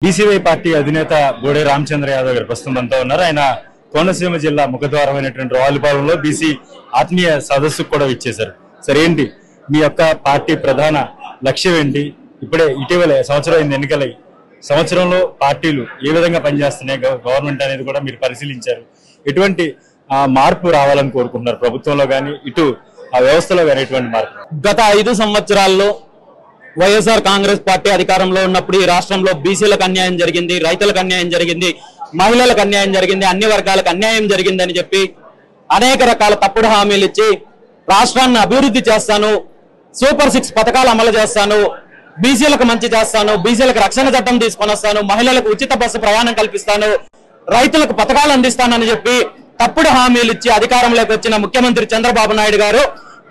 BCY party అధినేత బోడే రామచంద్ర యాదవ్ గారు ప్రస్తుతం అంతా ఉన్నారు. ఆయన కోనసీమ జిల్లా ముఖద్వారమైనటువంటి రావులపాలెంలో బీసీ ఆత్మీయ సదస్సుకు కూడా ఇచ్చేశారు. సరేంటి మీ యొక్క పార్టీ ప్రధాన లక్ష్యం ఏంటి? ఇప్పుడే ఇటీవలే సంవత్సరం అయింది ఎన్నికలై, సంవత్సరంలో పార్టీలు ఏ విధంగా పనిచేస్తున్నాయి, గవర్నమెంట్ అనేది కూడా మీరు పరిశీలించారు. ఎటువంటి మార్పు రావాలని కోరుకుంటున్నారు ప్రభుత్వంలో కానీ ఇటు ఆ వ్యవస్థలో కానీ? ఎటువంటి మార్పు? గత 5 సంవత్సరాల్లో వైఎస్ఆర్ కాంగ్రెస్ పార్టీ అధికారంలో ఉన్నప్పుడు ఈ రాష్ట్రంలో బీసీలకు అన్యాయం జరిగింది, రైతులకు అన్యాయం జరిగింది, మహిళలకు అన్యాయం జరిగింది, అన్ని వర్గాలకు అన్యాయం జరిగిందని చెప్పి అనేక రకాల తప్పుడు హామీలు ఇచ్చి రాష్ట్రాన్ని అభివృద్ధి చేస్తాను, సూపర్ 6 పథకాలు అమలు చేస్తాను, బీసీలకు మంచి చేస్తాను, బీసీలకు రక్షణ చట్టం తీసుకొని వస్తాను, మహిళలకు ఉచిత బస్సు ప్రయాణం కల్పిస్తాను, రైతులకు పథకాలు అందిస్తానని చెప్పి తప్పుడు హామీలు ఇచ్చి అధికారంలోకి వచ్చిన ముఖ్యమంత్రి చంద్రబాబు నాయుడు గారు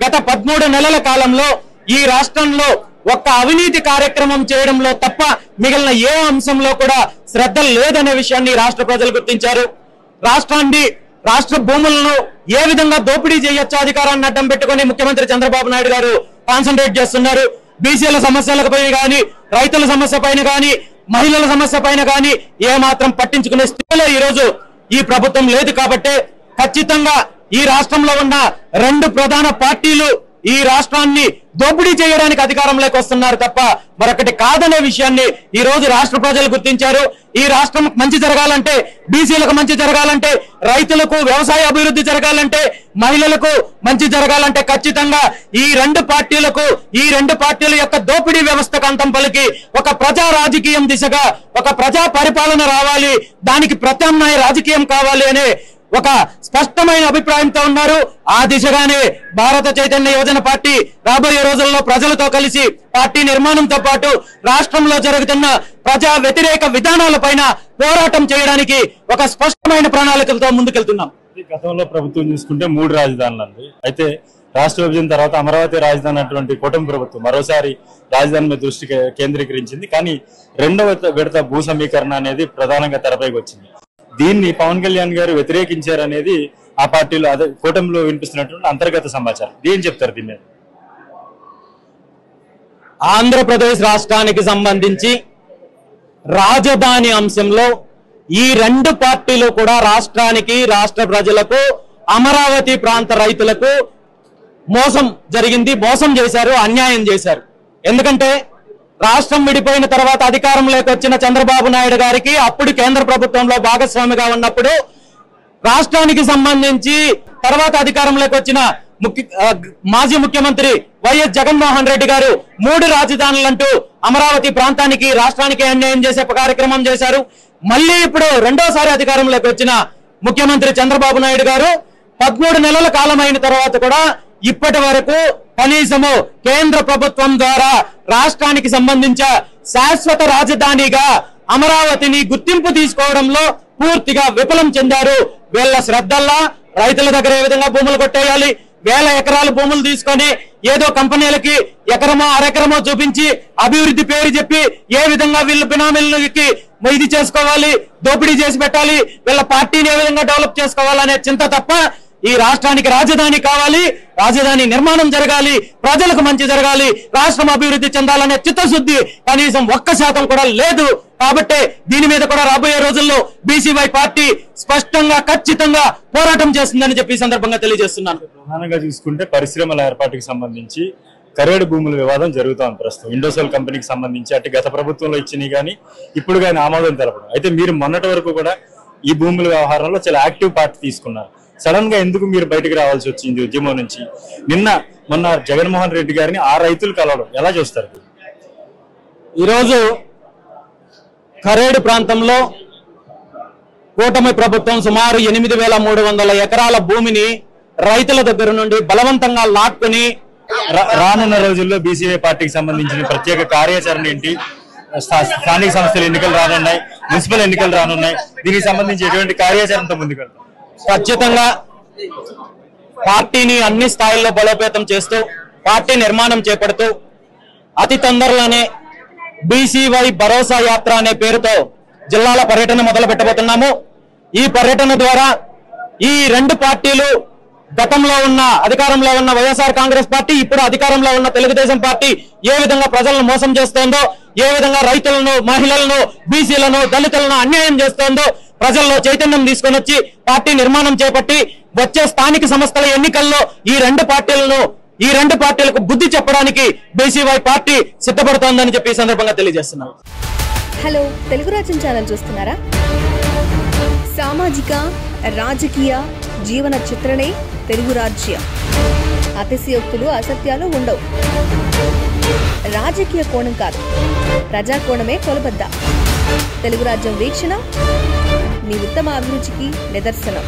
గత 13 నెలల కాలంలో ఈ రాష్ట్రంలో ఒక్క అవినీతి కార్యక్రమం చేయడంలో తప్ప మిగిలిన ఏ అంశంలో కూడా శ్రద్ధ లేదనే విషయాన్ని రాష్ట్ర ప్రజలు గుర్తించారు. రాష్ట్ర భూములను ఏ విధంగా దోపిడీ చేయొచ్చో అధికారాన్ని అడ్డం పెట్టుకుని ముఖ్యమంత్రి చంద్రబాబు నాయుడు గారు కాన్సన్ట్రేట్ చేస్తున్నారు. బీసీల సమస్యలపై కానీ, రైతుల సమస్య పైన కానీ, మహిళల సమస్య పైన కానీ ఏ మాత్రం పట్టించుకునే స్థితిలో ఈ రోజు ఈ ప్రభుత్వం లేదు. కాబట్టి ఖచ్చితంగా ఈ రాష్ట్రంలో ఉన్న 2 ప్రధాన పార్టీలు ఈ రాష్ట్రాన్ని దోపిడీ చేయడానికి అధికారంలోకి వస్తున్నారు తప్ప మరొకటి కాదనే విషయాన్ని ఈ రోజు రాష్ట్ర ప్రజలు గుర్తించారు. ఈ రాష్ట్రం మంచి జరగాలంటే, బీసీలకు మంచి జరగాలంటే, రైతులకు వ్యవసాయ అభివృద్ధి జరగాలంటే, మహిళలకు మంచి జరగాలంటే ఖచ్చితంగా ఈ 2 పార్టీల యొక్క దోపిడీ వ్యవస్థకు అంతం పలికి ఒక ప్రజా రాజకీయం దిశగా ఒక ప్రజా పరిపాలన రావాలి, దానికి ప్రత్యామ్నాయ రాజకీయం కావాలి అనే ఒక స్పష్టమైన అభిప్రాయంతో ఉన్నారు. ఆ దిశగానే భారత చైతన్య యువజన పార్టీ రాబోయే రోజుల్లో ప్రజలతో కలిసి పార్టీ నిర్మాణంతో పాటు రాష్ట్రంలో జరుగుతున్న ప్రజా వ్యతిరేక విధానాలపైన పోరాటం చేయడానికి ఒక స్పష్టమైన ప్రణాళికలతో ముందుకెళ్తున్నాం. గతంలో ప్రభుత్వం చూసుకుంటే 3 రాజధానులు అంది. అయితే రాష్ట్ర విభజన తర్వాత అమరావతి రాజధాని అటువంటి కూటమి ప్రభుత్వం మరోసారి రాజధాని మీద దృష్టి కేంద్రీకరించింది. కానీ 2వ విడత భూ సమీకరణ అనేది ప్రధానంగా తెరపైకి వచ్చింది. దీన్ని పవన్ కళ్యాణ్ గారు వ్యతిరేకించారనేది ఆ పార్టీలో అదే కూటమిలో వినిపిస్తున్నటువంటి అంతర్గత సమాచారం. ఏం చెప్తారు దీని మీద? ఆంధ్రప్రదేశ్ రాష్ట్రానికి సంబంధించి రాజధాని అంశంలో ఈ 2 పార్టీలు కూడా రాష్ట్రానికి, రాష్ట్ర ప్రజలకు, అమరావతి ప్రాంత రైతులకు మోసం జరిగింది, మోసం చేశారు, అన్యాయం చేశారు. ఎందుకంటే రాష్ట్రం విడిపోయిన తర్వాత అధికారంలోకి వచ్చిన చంద్రబాబు నాయుడు గారికి అప్పుడు కేంద్ర ప్రభుత్వంలో భాగస్వామిగా ఉన్నప్పుడు రాష్ట్రానికి సంబంధించి తర్వాత అధికారంలోకి వచ్చిన మాజీ ముఖ్యమంత్రి వైఎస్ జగన్మోహన్ రెడ్డి గారు 3 రాజధానులంటూ అమరావతి ప్రాంతానికి, రాష్ట్రానికి అన్యాయం చేసే కార్యక్రమం చేశారు. మళ్ళీ ఇప్పుడు 2వసారి అధికారంలోకి వచ్చిన ముఖ్యమంత్రి చంద్రబాబు నాయుడు గారు 13 నెలల కాలం అయిన తర్వాత కూడా ఇప్పటి వరకు కనీసము కేంద్ర ప్రభుత్వం ద్వారా రాష్ట్రానికి సంబంధించిన శాశ్వత రాజధానిగా అమరావతిని గుర్తింపు తీసుకోవడంలో పూర్తిగా విఫలం చెందారు. వీళ్ళ శ్రద్ధల్లా రైతుల దగ్గర ఏ విధంగా భూములు కొట్టేయాలి, 1000 ఎకరాల భూములు తీసుకొని ఏదో కంపెనీలకి ఎకరమో అరెకరమో చూపించి అభివృద్ధి పేరు చెప్పి ఏ విధంగా వీళ్ళు బినామీలకి ఇది చేసుకోవాలి, దోపిడీ చేసి పెట్టాలి, వీళ్ళ పార్టీని ఏ విధంగా డెవలప్ చేసుకోవాలనే చింత తప్ప ఈ రాష్ట్రానికి రాజధాని కావాలి, రాజధాని నిర్మాణం జరగాలి, ప్రజలకు మంచి జరగాలి, రాష్ట్రం అభివృద్ధి చెందాలనే చిత్తశుద్ధి కనీసం 1% కూడా లేదు. కాబట్టి దీని మీద కూడా రాబోయే రోజుల్లో బీసీవై పార్టీ స్పష్టంగా ఖచ్చితంగా పోరాటం చేస్తుందని చెప్పి ఈ సందర్భంగా తెలియజేస్తున్నాను. ప్రధానంగా చూసుకుంటే పరిశ్రమల ఏర్పాటుకి సంబంధించి కరేడు భూముల వివాదం జరుగుతోంది ప్రస్తుతం. ఇండోసోల్ కంపెనీకి సంబంధించి అటు గత ప్రభుత్వంలో ఇచ్చినవి కానీ ఇప్పుడు కానీ ఆమోదం తెలపడం. అయితే మీరు మొన్నటి వరకు కూడా ఈ భూముల వ్యవహారంలో చాలా యాక్టివ్ పార్టీ తీసుకున్నారు. సడన్ గా ఎందుకు మీరు బయటకు రావాల్సి వచ్చింది ఉద్యమం నుంచి? మొన్న జగన్మోహన్ రెడ్డి గారిని ఆ రైతులు కలవడం ఎలా చూస్తారు? ఈరోజు కరేడు ప్రాంతంలో కూటమి ప్రభుత్వం సుమారు 8,300 ఎకరాల భూమిని రైతుల దగ్గర నుండి బలవంతంగా లాక్కుని రానున్న రోజుల్లో బీసీవై పార్టీకి సంబంధించిన ప్రత్యేక కార్యాచరణ ఏంటి? స్థానిక సంస్థల ఎన్నికలు రానున్నాయి, మున్సిపల్ ఎన్నికలు రానున్నాయి. దీనికి సంబంధించి ఎటువంటి కార్యాచరణతో ముందుకెళ్తారు? ఖచ్చితంగా పార్టీని అన్ని స్థాయిల్లో బలోపేతం చేస్తూ పార్టీ నిర్మాణం చేపడుతూ అతి తొందరలోనే బీసీవై భరోసా యాత్ర అనే పేరుతో జిల్లాల పర్యటన మొదలు పెట్టబోతున్నాము. ఈ పర్యటన ద్వారా ఈ 2 పార్టీలు గతంలో ఉన్న అధికారంలో ఉన్న వైఎస్ఆర్ కాంగ్రెస్ పార్టీ ఇప్పుడు అధికారంలో ఉన్న తెలుగుదేశం పార్టీ ఏ విధంగా ప్రజలను మోసం చేస్తోందో, ఏ విధంగా రైతులను, మహిళలను, బీసీలను, దళితులను అన్యాయం చేస్తోందో ప్రజల్లో చైతన్యం తీసుకొని వచ్చి పార్టీ నిర్మాణం చేపట్టి వచ్చే స్థానిక సంస్థల ఎన్నికల్లో ఈ రెండు పార్టీలకు బుద్ధి చెప్పడానికి బీసీవై పార్టీ సిద్ధపడుతోందని చెప్పి ఈ సందర్భంగా తెలియజేస్తున్నారు. హలో, తెలుగు రాజ్యం ఛానల్ చూస్తున్నారా? సామాజిక, రాజకీయ, జీవన చిత్రణే తెలుగు రాజ్యం. అతిశయోక్తులు, అసత్యాలు ఉండవు. రాజకీయ కోణం కాదు, ప్రజా కోణమే కొలబద్ద. తెలుగు రాజ్యం వీక్షణ మీ ఉత్తమ అభిరుచికి నిదర్శనం.